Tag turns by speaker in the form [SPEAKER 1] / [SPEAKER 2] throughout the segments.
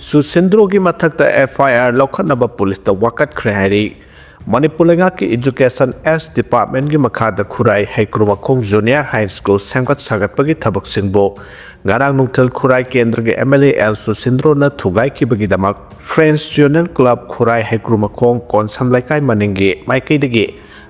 [SPEAKER 1] susindro की mathakta FIR लौखनबा police दा वकत खरेहारी Manipur की Education S Department की मखादा खुराई हैक्रुमखोंग जूनियर हाई स्कूल संगत सागतपगी थबक सिंबो ngarang nungthal खुराई केंद्र के MLA susindro na thugai की बगी दमक Friends Journal Club Khurai हैक्रुमखोंग कोनसम लाइकाई मनिंगे माइकई दगी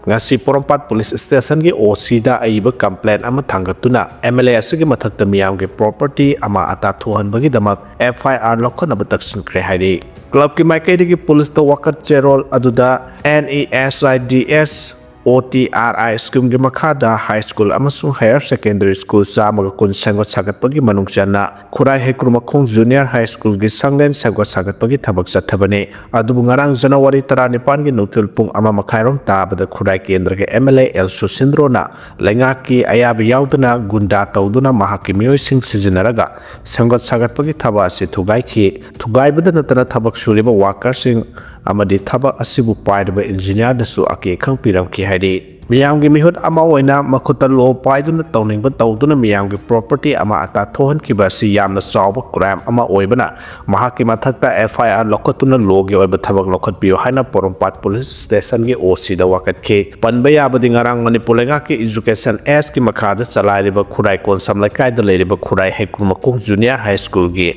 [SPEAKER 1] ngasi porompat police station gi OC da aiba complaint ama thangatuna MLA asigi mathakta miyam gi property ama ata thuhan bagi damak FIR lokhana bataksin kre haidi club ki maikai gi police da wakat cherol aduda NESIDS OTRI scheme gi makhada high school amasung higher secondary school samaga kun sangot sagat pagi manung chana khurai hekrumakhong junior high school gi sanglen sagot sagat pagi thabak chathabane adubu ngarang January 19 gi nutul pung ama makhairom tabada khurai kendra gi MLA susindro na lenga ki ayabi yauduna gunda tawduna mahaki miyoi sing sijinaraga sangot sagat pagi thaba ase thugai ki thugai bada natana thabak suriba workers sing amadi thaba asibu paidaba engineer dasu ake khang piram ki haidi miyam gi mihut ama oina makhuta lo paiduna tawning ba tawduna miyam gi property ama ata thohan ki ba si yamna chawba crime ama oibana mahaki mathakta FIR lokotuna logi oiba thabak lokot piyo haina porompat police station gi OC da wakat ke panba yabadi ngarang Manipur ki Education S ki makhada chalairiba khurai kon samlaikai da leiriba khurai hekrumakong junior high school gi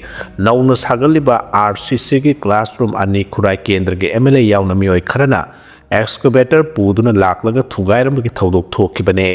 [SPEAKER 1] nauna sagaliba RCC gi classroom ani khurai kendra gi MLA yauna miyoi kharana excavator puduna laklaga thugairam gi thodok thokibane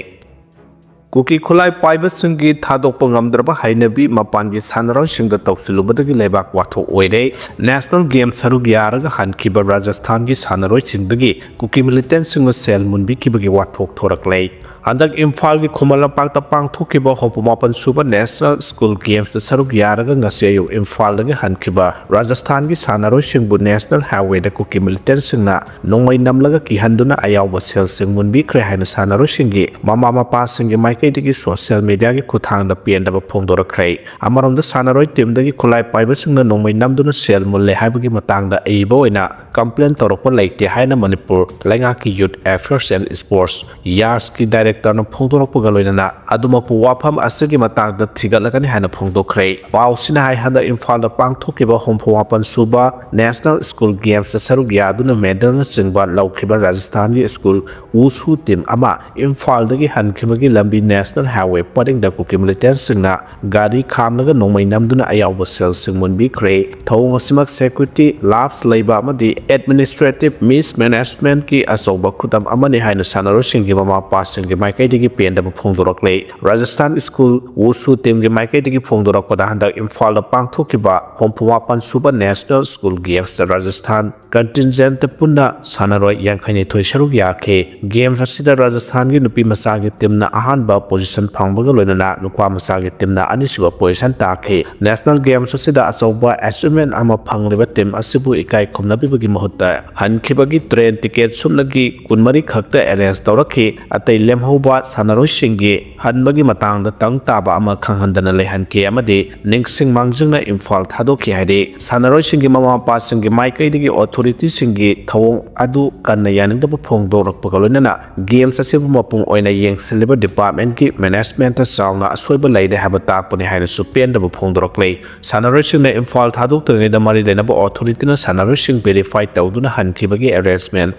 [SPEAKER 1] kuki khulai paiba singi thadok pangamdraba hainabi mapan gi sanaroi singda tawsilubadagi lebak watho oire national game sarug yaraga hankiba Rajasthan gi sanaroi singdagi kuki militant singa sel munbi kibagi wathok thoraklei handak imphal gi khumala pakta pangthokiba hopumapan suba national school games da sarug yaraga ngaseyo imphal dagi hankiba Rajasthan gi sanaroi singbu national highway da kuki militant singna nongmai namlaga ki handuna ayawba sel sing munbi kre haina sanaroi singi mama mapa singi maike digi social media gi kuthang da pien da phongdora krai amarom da sanaroi team dagi khulai paiba singna nongmai namduna sel mulle haibagi matang da eibo oina complaint torokpa leite haina Manipur lenga ki youth affairs and sports yars ki director na phongdorok pugaloina adumapu wafam asigi matang da thigalakani haina phongdokrai pausina hai handa imphal da pangthokiba homphwapan suba national school games da sarug yaduna medal na chingba laukhiba Rajasthan gi school wushu team ama imphal dagi hankhibagi lambi national highway paring da kuki militant singna gari khamnaga nongmai namduna ayawba sel singmun bi kre thong asimak security lapse leiba amadi administrative mismanagement ki asoba khutam amani haina sanaro singi mama passing gi maikai digi pen da phongdorokle Rajasthan school wushu team gi maikai digi phongdorok da handa imphal da pangthokiba homphwa pan suba national school games da Rajasthan contingent punna sanaroi yankhani thoi saruk yakhe games asida Rajasthan gi nupi masa gi team na ahan ba position phangbaga loinana nukwa masa gi team na anisiba position takhe national games asida asoba achievement ama phangliba team asibu ikai khumnabi bagi mahutta hankibagi train ticket sumnagi kunmari khakta arrange tawrakhi atai lemhoba sanaroi singi hanbagi matang da tang taba ama khanghandana lehanke amade ningsing mangjingna imphal thadokhi haide sanaroi singi mama pa singi maikai digi authority singi thawong adu kanna yaningda phongdorok pagaloinana games asibu mapung oina yengsiliba department ki management ta sauna asoiba leide haba tapani haina supen da phongdoroklei sanaroi singna imphal thadok tngai da mari dena authority na sanaroi sing verify tawduna hankibagi arrangement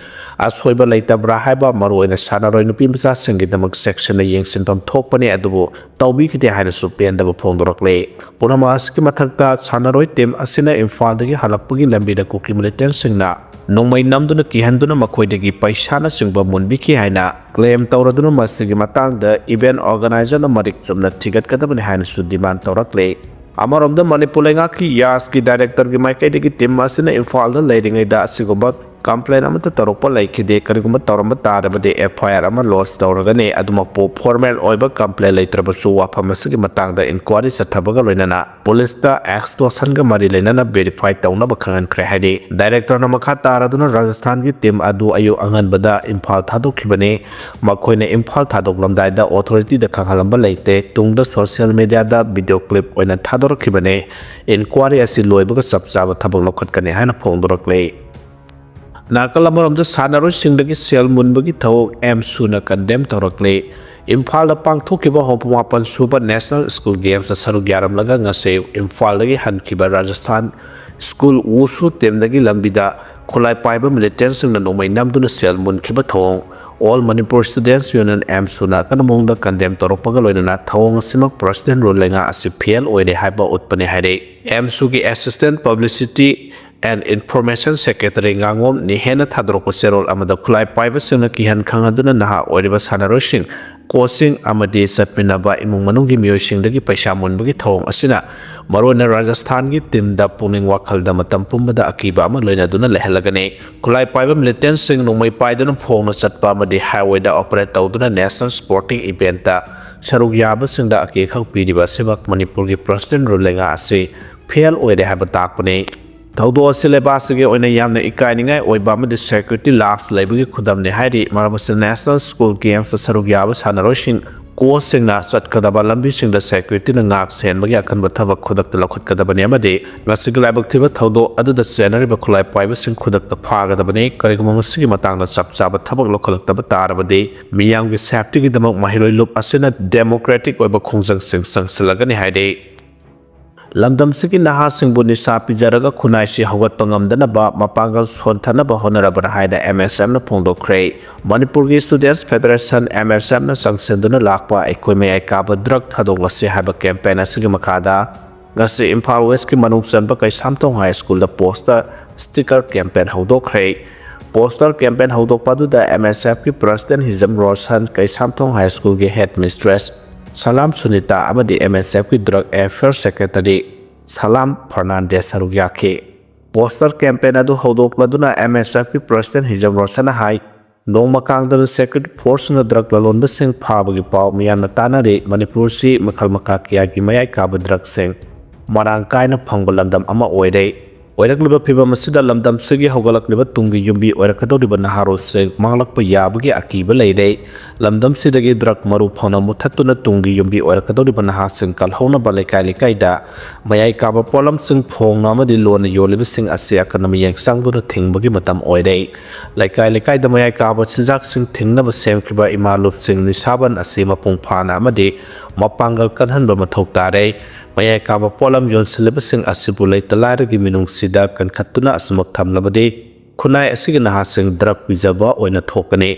[SPEAKER 1] asoiba leitabra haba maroina sanaroi nupi masa singi damak section na yengsintom thokpani adubu tawbi khite haina supen da phongdoroklei punamas ki mathakta sanaroi team asina imphal dagi halakpagi lambi da kuki militant singna nongmai namduna ki handuna makhoi dagi paisa na singba munbi ki haina claim tawraduna masigi matang da event organizer na marik chumna thigat kadabani haina su demand tawrakle amarom da Manipur ki yas ki director ki maikai dagi team asina imphal da leading da asigomba complaint amata taropa laikide kariguma taramba tarabade FIR ama lodge tawragane adumapo formal oiba complaint leitrabasu wafamasigi matangda inquiry sathabaga loinana police da extortion ga mari leinana verify tawna bakhangan khre haide director na makha taraduna Rajasthan gi team adu ayu angan bada imphal thadokhibane makhoina imphal thadoklamdai da authority da khanghalamba leite tungda social media da video clip oina thadorkhibane inquiry asi loibaga chapchaba thabak lokhatkane haina phongdoraklei Nakalamoram the Sanaro Singdagi Sel Munbagi Tau M Suna condemn Torakle Imphal pangthokiba hopumapan Super National School Games sa Sarugyaram laga nga se Imphal lagi hankiba Rajasthan School Wushu Temdagi Lambida, Kulai Piber militants in the Nomai Namduna Sel Mun Kibatong, all Manipur Students Union Amsuna, Kanamong the condemned Toropagaloina, Tawong Simak President Rolenga as a PL or the Hyper Utpane Hade, Amsugi Assistant Publicity and Information Secretary Ngangom ni hena thadroko serol amada Kulai Piber Suna Kihan Kangaduna Naha or River Sanaroshin, causing Amadi Satminaba imung manungi miyosing dagi paishamun bagi thong asina. Marona Rajasthan ki timda puning wakal da matam pumbada akiba ama loina duna lehelagane Kulai Piber militant sing nungmay paiduna phone chatpa amadi highway da operate tawduna national sporting event ta sarug yaba sing da aki khak pidiba sibak Manipur ki president Rolenga ase fail oide haba takpane Taudo syllabus ge oina yamna ikainingai oiba amadi security labs laibagi khudamne hairi maramas national school games sarug yaba sanaroshin Ko singna sat kadaba lambi singda security na ngak sen bagi akan berthabak khudak ta lakhut kadaba ne amade ngasigla baktiba thodo aduda senari ba khulai paiba sing khudak ta phaga daba ne karigma masigi matang da chapchaba thabak lokhalak taba tarabade miyam gi safety gi damak Maheiroi loop asina democratic oiba khongjang sing sangsilagani haide Lamdam sigi naha singbu nisa pijaraga khunai si hawat pangamdana ba mapangal sontana ba honorable haida MSM na phongdokre Manipur gi Students Federation MSM na sangsenduna lakpa ekoi mai kaba drug thadolase haba campaign asigi makada ngasi Imphal West ki manungsan ba kai Samtong High School da poster sticker campaign hawdokre poster campaign hawdokpadu da MSF ki president Hizam Roshan kai Samtong High School gi headmistress Salam Sunita amadi MSF ki Drug Affairs Secretary Salam Fernandez Sarugyake. Poster campaign adu hawdokladuna MSF ki President Hizam Rosana hai nongma kangdana secret force na drug lalonda sing phabagi paw miyana tanare Manipur si makhal makha kya gi mayai kaba drug sing marang kaina phangba lamdam ama oire oirakliba phibam asida lamdam sigi hawgalakliba tungi yumbi oirakadoriba naharo sing manglakpa yabagi akiba leire lamdam sidagi drug maru phona muthatuna tungi yumbi oirakadoriba naha sing kalhona balaikai likaida mayai kaba polam sing phongna amadi lona yoliba sing ase akanami yangsangduna thingbagi matam oire laikai likaida mayai kaba sinjak sing thingnaba semkriba imalup sing nisaban ase mapung phana amadi mapangal kanhanba mathok tare mayai kaba polam yon silaba sing asibu leitalai gi minung sida kan khatuna asmok thamlabade khunai asigi naha sing drug bijaba oina thokane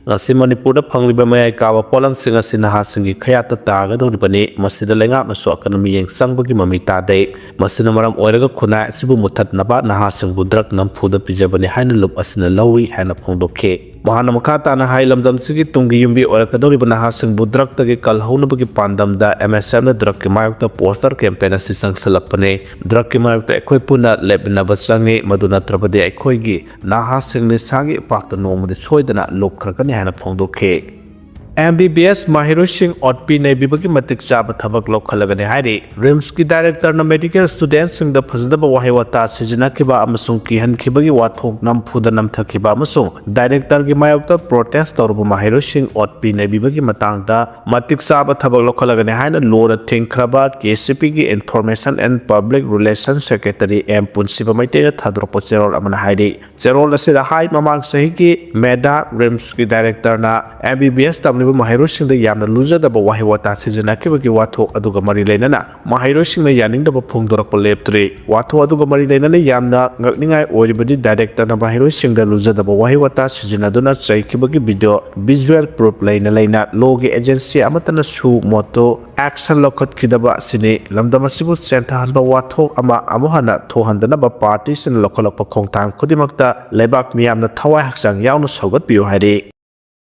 [SPEAKER 1] ngasi Manipur da phangliba mayai kaba polam sing asina ha singi khayata taga doribane masida lenga maso economy yang sangbagi mami tade masina maram oiraga khunai asibu muthat naba naha sing drug namfuda bijabane haina lup asina lawi haina phongdokhe mahana makata na hailamdam sigi tungi yumbi orakadoriba naha sing drug tagi kalhaunabagi pandam da MSM na drug ki mayokta poster campaign asi sangsalapane drug ki mayokta ekoi puna lebnaba sangi maduna trabade ekoi gi naha sing ni sangi pakta nomade soidana lokkhrakani haina phongdokhe MBBS Maheiroi sing otpi neibibei matik chaba thabak lokhalagani hairi RIMS ki director na medical students sing da phajadaba wahi wata sijina kiba amasung ki hankibagi wathok namphuda namthakiba amasung director gi mayokta protest torbu Maheiroi sing otpi neibibei matang da matik chaba thabak lokhalagani haina lora thingkhraba KCP gi information and public relations secretary M Punsiba maite thadropo cherol amana hairi cherol asida hai mamang sahi ki meda RIMS ki director na MBBS Maheiroi sing da yamna lujadaba wahi wata sijina kibagi wathok aduga mari leinana Maheiroi sing na yaningdaba phongdorakpa leptre wathok aduga mari leinana yamna ngakningai oribadi director na Maheiroi sing da lujadaba wahi wata sijina duna chaikibagi video visual proof leina logi agency amatana su moto action lokhat khidaba sini lamdam asibu senthanba wathok ama amuhana thohandanaba party sin lokhalakpa khongtang khudimakta lebak miyamna thawai haksang yauna sogat piu hairi